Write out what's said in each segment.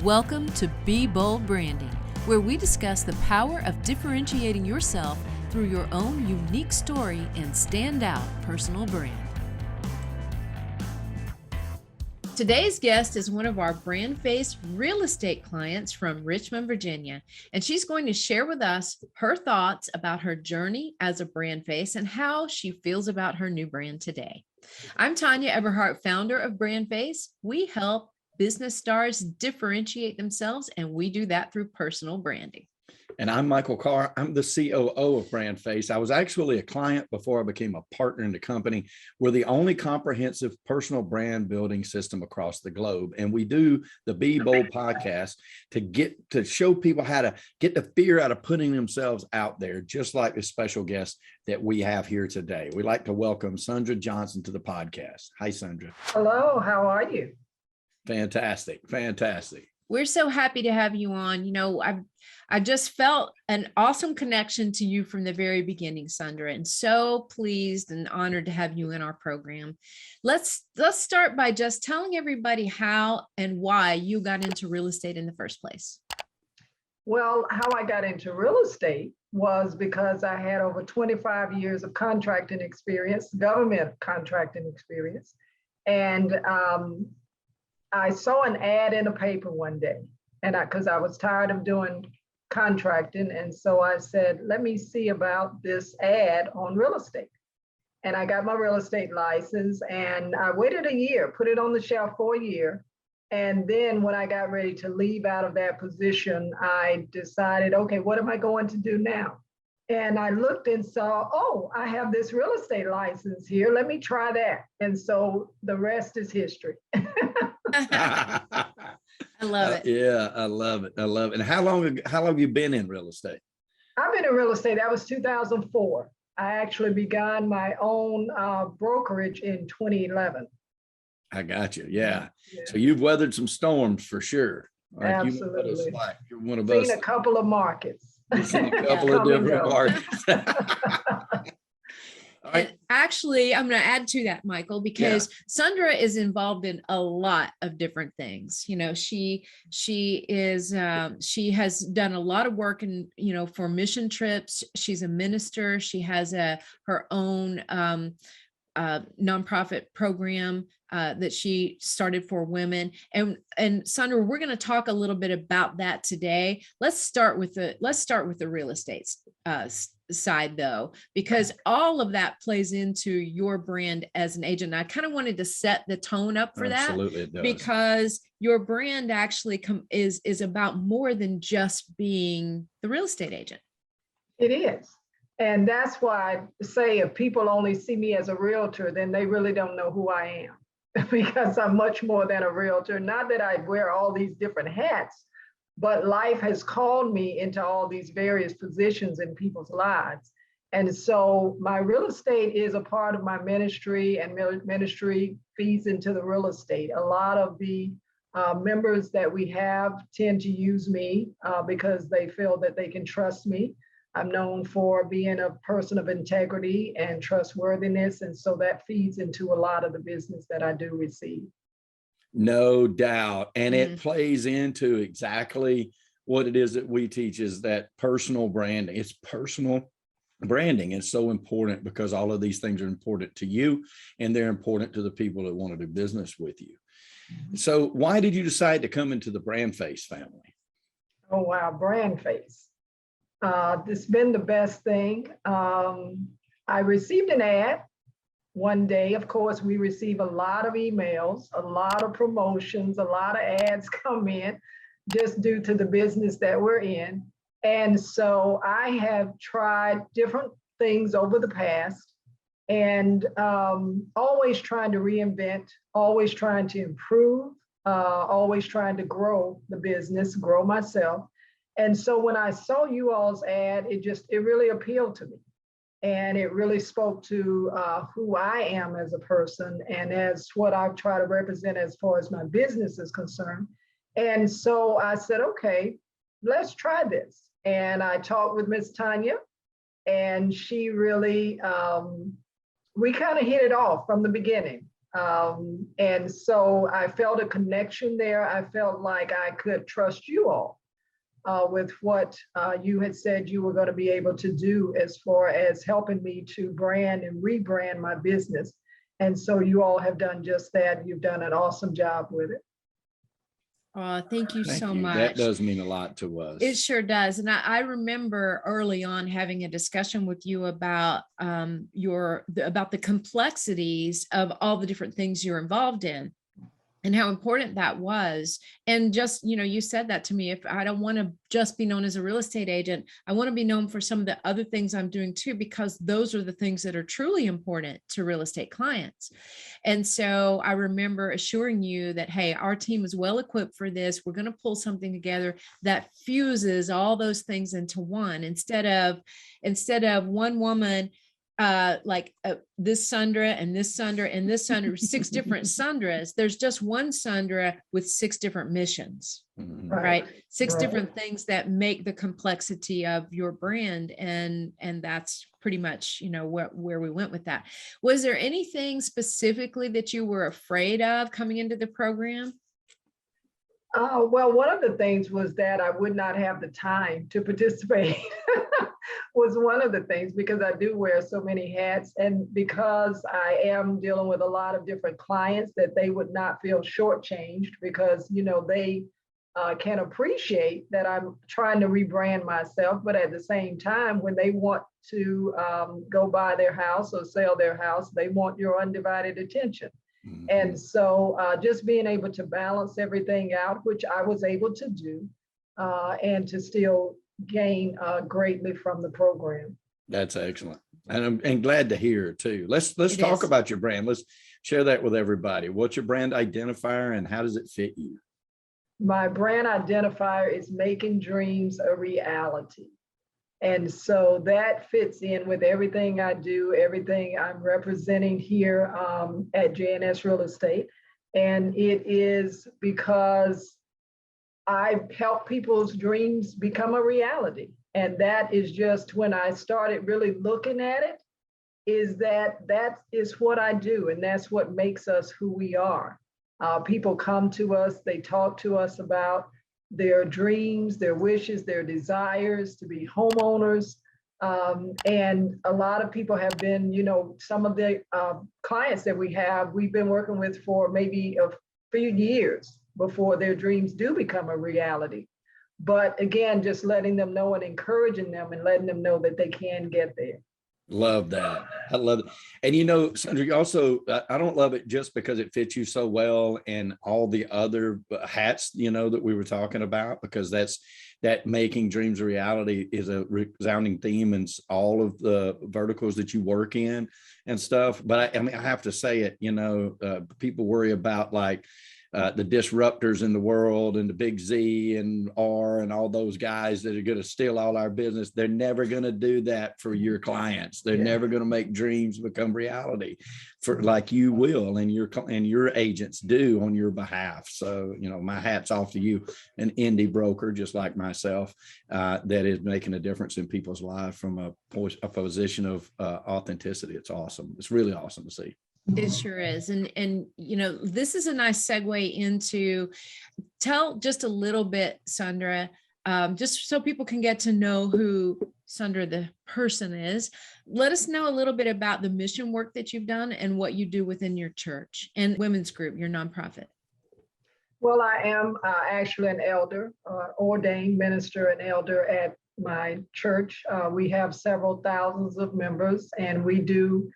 Welcome to Be Bold Branding, where we discuss the power of differentiating yourself through your own unique story and standout personal brand. Today's guest is one of our BrandFace real estate clients from Richmond, Virginia, and she's going to share with us her thoughts about her journey as a BrandFace and how she feels about her new brand today. I'm Tanya Everhart, founder of BrandFace. We help business stars differentiate themselves, and we do that through personal branding. And I'm Michael Carr. I'm the COO of BrandFace. I was actually a client before I became a partner in the company. We're the only comprehensive personal brand building system across the globe. And we do the Be Bold podcast to show people how to get the fear out of putting themselves out there, just like the special guest that we have here today. We'd like to welcome Sundra Johnson to the podcast. Hi, Sundra. Hello, how are you? Fantastic. We're so happy to have you on. You know, I just felt an awesome connection to you from the very beginning, Sundra, and so pleased and honored to have you in our program. Let's start by just telling everybody how and why you got into real estate in the first place. Well, how I got into real estate was because I had over 25 years of contracting experience, government contracting experience. And I saw an ad in a paper one day, and because I was tired of doing contracting. And so I said, let me see about this ad on real estate. And I got my real estate license, and I waited a year, put it on the shelf for a year. And then when I got ready to leave out of that position, I decided, okay, what am I going to do now? And I looked and saw, oh, I have this real estate license here. Let me try that. And so the rest is history. I love it. Yeah, I love it. And how long have you been in real estate? I've been in real estate. That was 2004. I actually began my own brokerage in 2011. I got you. Yeah. So you've weathered some storms for sure. Like Absolutely. You're one of us. Seen a couple of markets. Seen a couple of different markets. All right. And actually, I'm going to add to that, Michael, because Sundra is involved in a lot of different things. You know, she has done a lot of work in, you know, for mission trips. She's a minister. She has her own nonprofit program that she started for women. And Sundra, we're going to talk a little bit about that today. Let's start with the real estate side though, because all of that plays into your brand as an agent. And I kind of wanted to set the tone up for that. Absolutely, it does. Because your brand actually is about more than just being the real estate agent. It is. And that's why I say if people only see me as a realtor, then they really don't know who I am, because I'm much more than a realtor. Not that I wear all these different hats, but life has called me into all these various positions in people's lives. And so my real estate is a part of my ministry, and ministry feeds into the real estate. A lot of the members that we have tend to use me because they feel that they can trust me. I'm known for being a person of integrity and trustworthiness. And so that feeds into a lot of the business that I do receive. No doubt. And it plays into exactly what it is that we teach, is that personal branding. It's personal branding. It's so important because all of these things are important to you, and they're important to the people that want to do business with you. So why did you decide to come into the BrandFace family? Oh, wow. BrandFace. It's been the best thing. I received an ad one day. Of course, we receive a lot of emails, a lot of promotions, a lot of ads come in just due to the business that we're in. And so I have tried different things over the past, and always trying to reinvent, always trying to improve, always trying to grow the business, grow myself. And so when I saw you all's ad, it really appealed to me. And it really spoke to who I am as a person, and as what I try to represent as far as my business is concerned. And so I said, okay, let's try this. And I talked with Miss Tanya, and she really, we kind of hit it off from the beginning. And so I felt a connection there. I felt like I could trust you all with what you had said you were going to be able to do as far as helping me to brand and rebrand my business. And so you all have done just that. You've done an awesome job with it. Thank you Thank so you. much. That does mean a lot to us. It sure does. And I remember early on having a discussion with you about about the complexities of all the different things you're involved in and how important that was. And just, you said that to me, if I don't want to just be known as a real estate agent, I want to be known for some of the other things I'm doing too, because those are the things that are truly important to real estate clients. And so I remember assuring you that, hey, our team is well equipped for this. We're going to pull something together that fuses all those things into one, instead of one woman this Sundra and this Sundra and this Sundra, 6 different Sundras. There's just one Sundra with 6 different missions, right? 6 different things that make the complexity of your brand. And that's pretty much, where we went with that. Was there anything specifically that you were afraid of coming into the program? Well, one of the things was that I would not have the time to participate. Was one of the things, because I do wear so many hats, and because I am dealing with a lot of different clients, that they would not feel shortchanged, because they can appreciate that I'm trying to rebrand myself, but at the same time, when they want to go buy their house or sell their house, they want your undivided attention. And so just being able to balance everything out, which I was able to do, and to still gain greatly from the program. That's excellent. And I'm glad to hear it too. Let's talk is. about your brand. Let's share that with everybody. What's your brand identifier and how does it fit you? My brand identifier is making dreams a reality. And so that fits in with everything I do, everything I'm representing here at JNS Real Estate. And it is because I help people's dreams become a reality. And that is just when I started really looking at it, is that is what I do. And that's what makes us who we are. People come to us, they talk to us about their dreams, their wishes, their desires to be homeowners. And a lot of people have been, some of the clients that we've been working with for maybe a few years before their dreams do become a reality. But again, just letting them know and encouraging them and letting them know that they can get there. Love that. I love it. And Sundra, you also, I don't love it just because it fits you so well and all the other hats, that we were talking about, because that making dreams a reality is a resounding theme in all of the verticals that you work in and stuff. But I have to say it, people worry about the disruptors in the world and the big Z and R and all those guys that are going to steal all our business. They're never going to do that for your clients. They're never going to make dreams become reality for like you will and your agents do on your behalf. So, my hat's off to you, an indie broker just like myself, that is making a difference in people's lives from a position of authenticity. It's awesome. It's really awesome to see. It sure is. And this is a nice segue into tell just a little bit, Sundra, just so people can get to know who Sundra the person is. Let us know a little bit about the mission work that you've done and what you do within your church and women's group, your nonprofit. Well, I am actually an elder, ordained minister and elder at my church. We have several thousands of members, and we do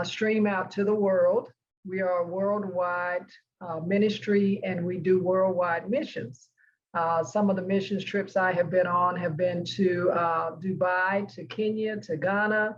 stream out to the world. We are a worldwide ministry, and we do worldwide missions. Some of the missions trips I have been on have been to Dubai, to Kenya, to Ghana,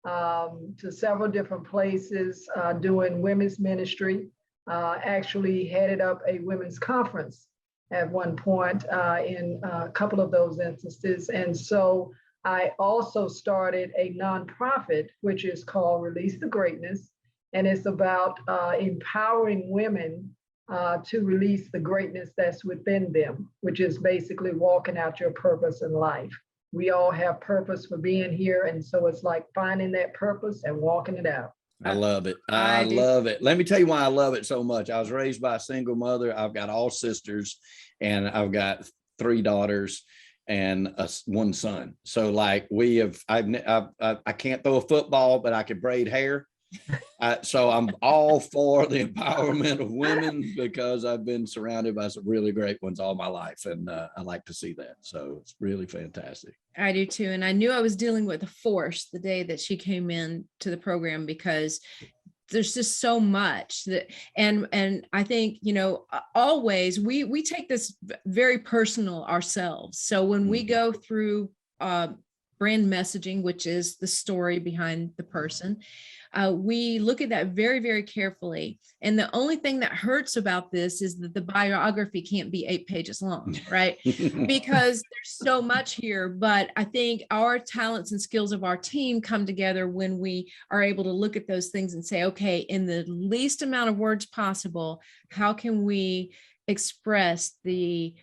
to several different places doing women's ministry. Actually headed up a women's conference at one point in a couple of those instances. And so I also started a nonprofit, which is called Release the Greatness. And it's about empowering women to release the greatness that's within them, which is basically walking out your purpose in life. We all have purpose for being here. And so it's like finding that purpose and walking it out. I love it. I I do. love it. Let me tell you why I love it so much. I was raised by a single mother. I've got all sisters and I've got 3 daughters and one son. So like I can't throw a football, but I can braid hair. So I'm all for the empowerment of women because I've been surrounded by some really great ones all my life. And I like to see that. So it's really fantastic. I do too. And I knew I was dealing with a force the day that she came in to the program, because there's just so much that, and I think, always we take this very personal ourselves. So when we go through brand messaging, which is the story behind the person, we look at that very, very carefully. And the only thing that hurts about this is that the biography can't be 8 pages long, right? Because there's so much here. But I think our talents and skills of our team come together when we are able to look at those things and say, okay, in the least amount of words possible, how can we express the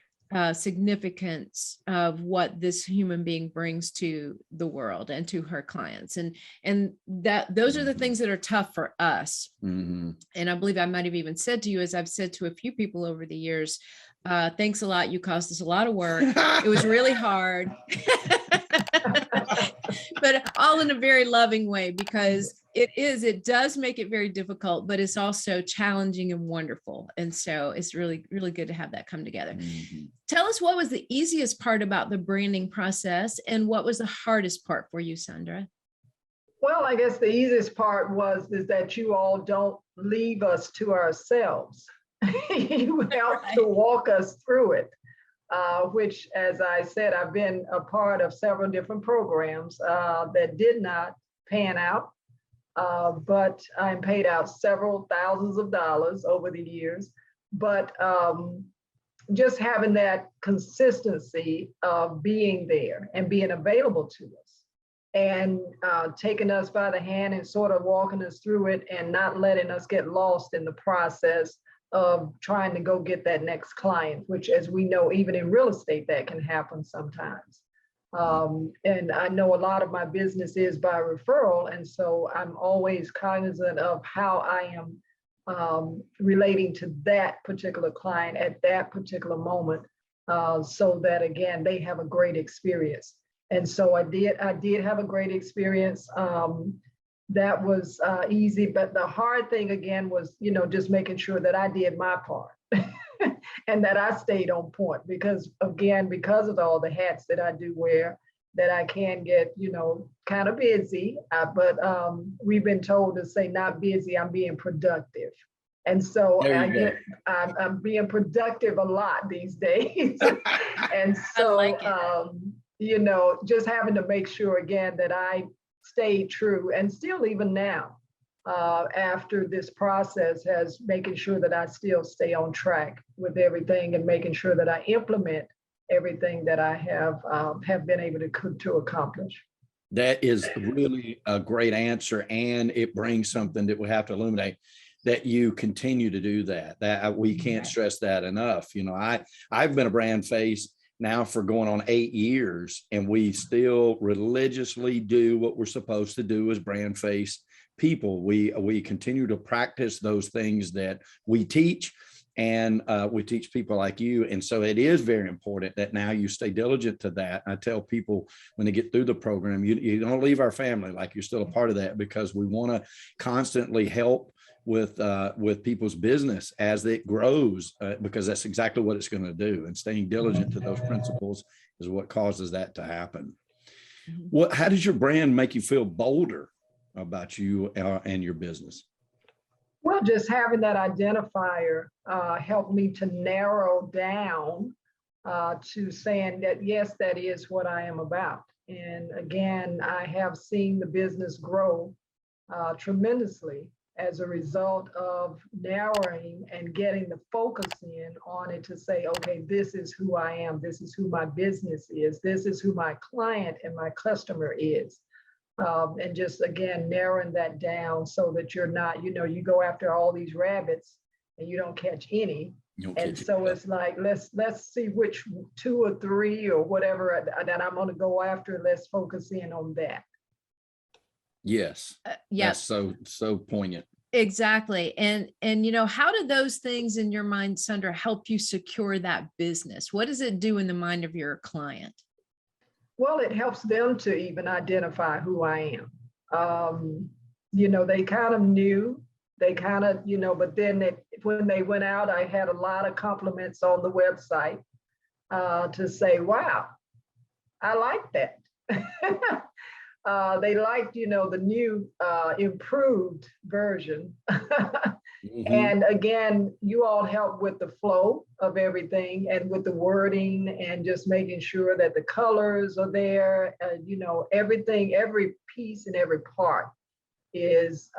significance of what this human being brings to the world and to her clients, and that those are the things that are tough for us. And I believe I might have even said to you, as I've said to a few people over the years, thanks a lot, you caused us a lot of work. It was really hard. But all in a very loving way, because it does make it very difficult, but it's also challenging and wonderful. And so it's really, really good to have that come together. Tell us, what was the easiest part about the branding process and what was the hardest part for you, Sundra? Well, I guess the easiest part is that you all don't leave us to ourselves. You help to walk us through it. Which, as I said, I've been a part of several different programs that did not pan out, but I'm paid out several thousands of dollars over the years. But just having that consistency of being there and being available to us, and taking us by the hand and sort of walking us through it and not letting us get lost in the process of trying to go get that next client, which, as we know, even in real estate, that can happen sometimes. And I know a lot of my business is by referral. And so I'm always cognizant of how I am relating to that particular client at that particular moment, so that, again, they have a great experience. And so I did have a great experience. That was easy, but the hard thing again was, just making sure that I did my part and that I stayed on point, because of all the hats that I do wear, that I can get, kind of busy, but we've been told to say not busy, I'm being productive. And so I'm being productive a lot these days. And so, I like it. Just having to make sure again that I stay true, and still even now, after this process, has making sure that I still stay on track with everything and making sure that I implement everything that I have been able to accomplish. That is really a great answer. And it brings something that we have to illuminate, that you continue to do that we can't stress that enough. I've been a brand face now for going on 8 years, and we still religiously do what we're supposed to do as brand face people. We continue to practice those things that we teach, and we teach people like you. And so it is very important that now you stay diligent to that. I tell people when they get through the program, you don't leave our family, like you're still a part of that, because we want to constantly help with people's business as it grows, because that's exactly what it's going to do. And staying diligent to those principles is what causes that to happen. How does your brand make you feel bolder about you and your business? Well, just having that identifier helped me to narrow down to saying that, yes, that is what I am about. And again, I have seen the business grow tremendously as a result of narrowing and getting the focus in on it to say, okay, this is who I am. This is who my business is. This is who my client and my customer is. And just, again, narrowing that down so that you're not, you go after all these rabbits and you don't catch any. And so it's like, let's see which 2 or 3 or whatever that I'm going to go after. Let's focus in on that. Yes. Yeah, That's so poignant. exactly. And how do those things in your mind, Sundra, help you secure that business? What does it do in the mind of your client? Well, it helps them to even identify who I am. They kind of knew, they kind of, but then when they went out, I had a lot of compliments on the website to say, wow, I like that. They liked, the new improved version. Mhm. And again, you all help with the flow of everything and with the wording and just making sure that the colors are there. Everything, every piece and every part is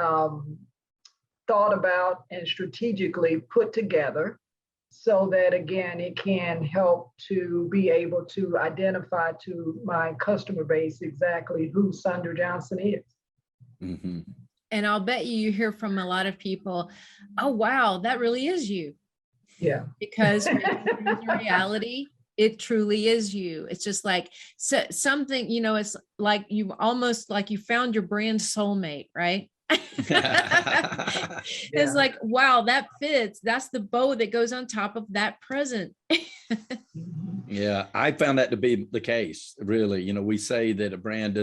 thought about and strategically put together so that again, it can help to be able to identify to my customer base exactly who Sundra Johnson is. Mhm. And I'll bet you hear from a lot of people, oh, wow, that really is you. Yeah. Because in reality, it truly is you. It's just like something, it's like you found your brand soulmate, right? It's like, wow, that fits. That's the bow that goes on top of that present. Yeah, I found that to be the case, really. We say that a brand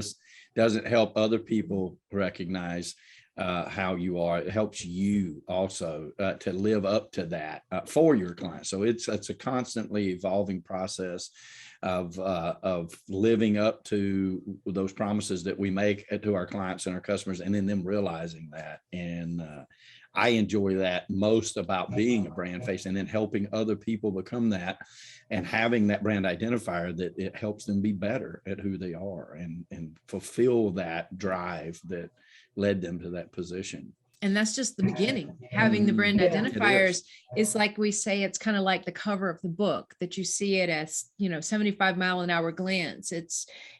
doesn't help other people recognize how you are. It helps you also to live up to that for your clients. So it's a constantly evolving process of living up to those promises that we make to our clients and our customers, and then them realizing that. And I enjoy that most about being a brand face, and then helping other people become that, and having that brand identifier that it helps them be better at who they are and fulfill that drive that led them to that position. And that's just the beginning. Having the brand Yeah. identifiers is like we say, it's kind of like the cover of the book that you see it as, 75-mile-an-hour glance.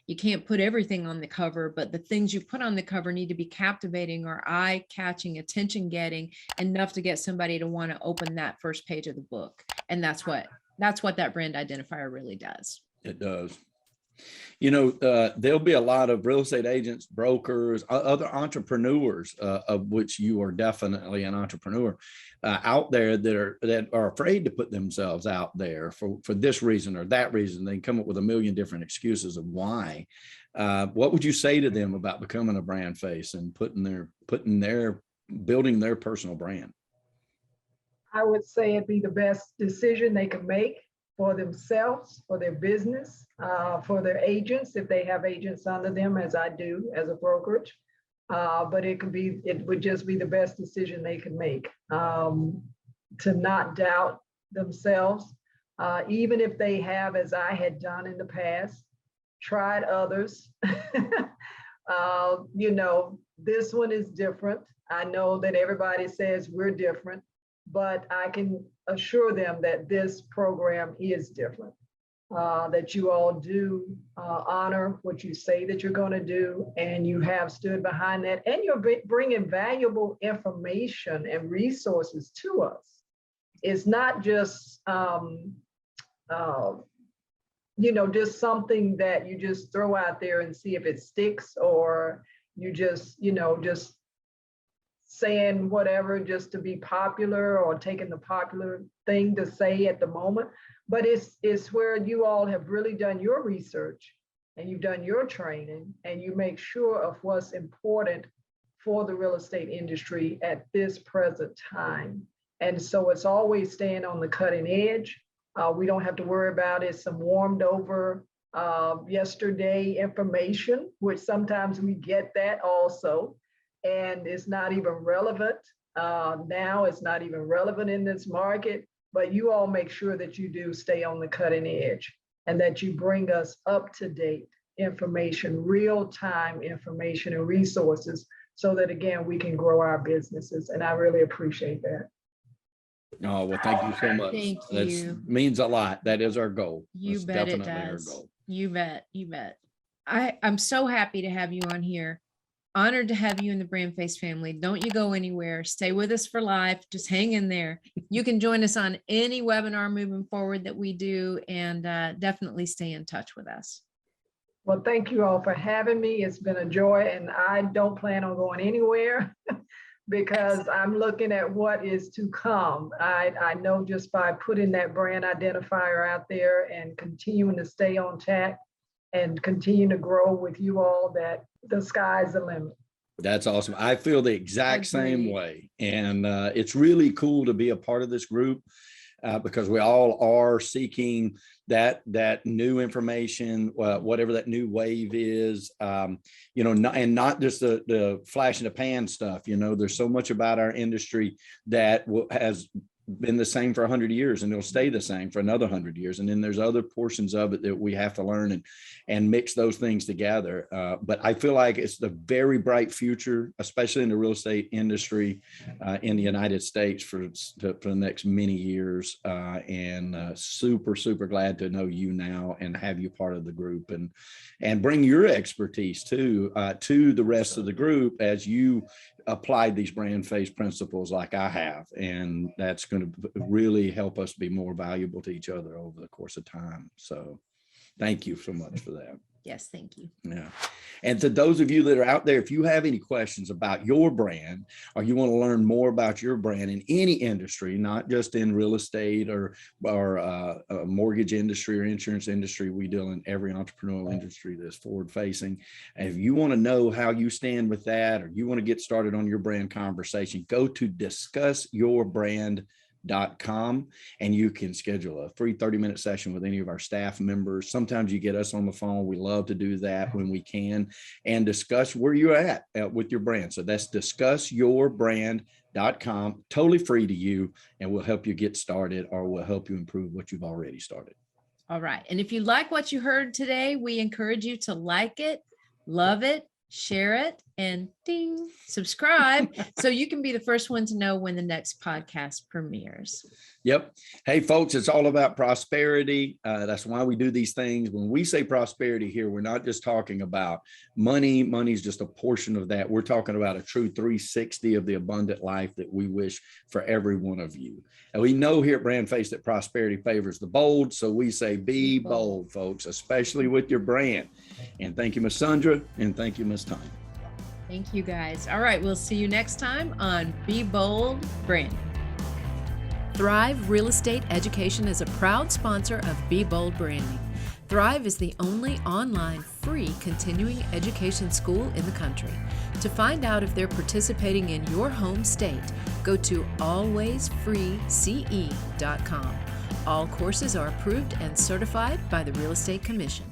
You can't put everything on the cover, but the things you put on the cover need to be captivating or eye-catching, attention-getting enough to get somebody to want to open that first page of the book. And that's what that brand identifier really does. It does. There'll be a lot of real estate agents, brokers, other entrepreneurs, of which you are definitely an entrepreneur, out there that are afraid to put themselves out there for this reason or that reason. They come up with a million different excuses of why. What would you say to them about becoming a brand face and building their personal brand? I would say it'd be the best decision they could make for themselves, for their business, for their agents, if they have agents under them, as I do as a brokerage. But it would just be the best decision they could make, to not doubt themselves, even if they have, as I had done in the past, tried others. This one is different. I know that everybody says we're different, but I can assure them that this program is different, that you all do honor what you say that you're going to do, and you have stood behind that, and you're bringing valuable information and resources to us. It's not just, just something that you just throw out there and see if it sticks, or you just saying whatever just to be popular or taking the popular thing to say at the moment. But it's where you all have really done your research and you've done your training and you make sure of what's important for the real estate industry at this present time. And so it's always staying on the cutting edge. We don't have to worry about it, some warmed over yesterday information, which sometimes we get that also. And it's not even relevant now. It's not even relevant in this market, but you all make sure that you do stay on the cutting edge and that you bring us up-to-date information, real-time information and resources so that, again, we can grow our businesses. And I really appreciate that. Oh, well, thank you so much. Thank you. That means a lot. That is our goal. You That's bet it definitely our does. goal. You bet. I'm so happy to have you on here. Honored to have you in the BrandFace family. Don't you go anywhere. Stay with us for life. Just hang in there. You can join us on any webinar moving forward that we do, and definitely stay in touch with us. Well, thank you all for having me. It's been a joy, and I don't plan on going anywhere because I'm looking at what is to come. I know just by putting that brand identifier out there and continuing to stay on track and continue to grow with you all that the sky's the limit. That's awesome. I feel the exact same Agreed. way. And it's really cool to be a part of this group because we all are seeking that new information, whatever that new wave is, and not just the flash in the pan stuff. There's so much about our industry that has been the same for 100 years and it'll stay the same for another 100 years. And then there's other portions of it that we have to learn and mix those things together. But I feel like it's the very bright future, especially in the real estate industry in the United States for the next many years. Super, super glad to know you now and have you part of the group and bring your expertise to the rest of the group as you applied these BrandFace principles like I have. And that's going to really help us be more valuable to each other over the course of time. So thank you so much for that. Yes, thank you. Yeah. And to those of you that are out there, if you have any questions about your brand, or you want to learn more about your brand in any industry, not just in real estate or mortgage industry or insurance industry, we deal in every entrepreneurial industry that's forward facing. And if you want to know how you stand with that, or you want to get started on your brand conversation, go to discussyourbrand.com and you can schedule a free 30-minute session with any of our staff members. Sometimes you get us on the phone. We love to do that when we can and discuss where you're at with your brand. So that's discussyourbrand.com, totally free to you, and we'll help you get started or we'll help you improve what you've already started. All right. And if you like what you heard today, we encourage you to like it, love it, share it, and ding, subscribe so you can be the first one to know when the next podcast premieres. Yep. Hey, folks, it's all about prosperity. That's why we do these things. When we say prosperity here, we're not just talking about money. Money is just a portion of that. We're talking about a true 360 of the abundant life that we wish for every one of you. And we know here at BrandFace that prosperity favors the bold. So we say, be bold, folks, especially with your brand. And thank you, Ms. Sundra. And thank you, Ms. Tanya. Thank you, guys. All right. We'll see you next time on Be Bold Branding. Thrive Real Estate Education is a proud sponsor of Be Bold Branding. Thrive is the only online free continuing education school in the country. To find out if they're participating in your home state, go to alwaysfreece.com. All courses are approved and certified by the Real Estate Commission.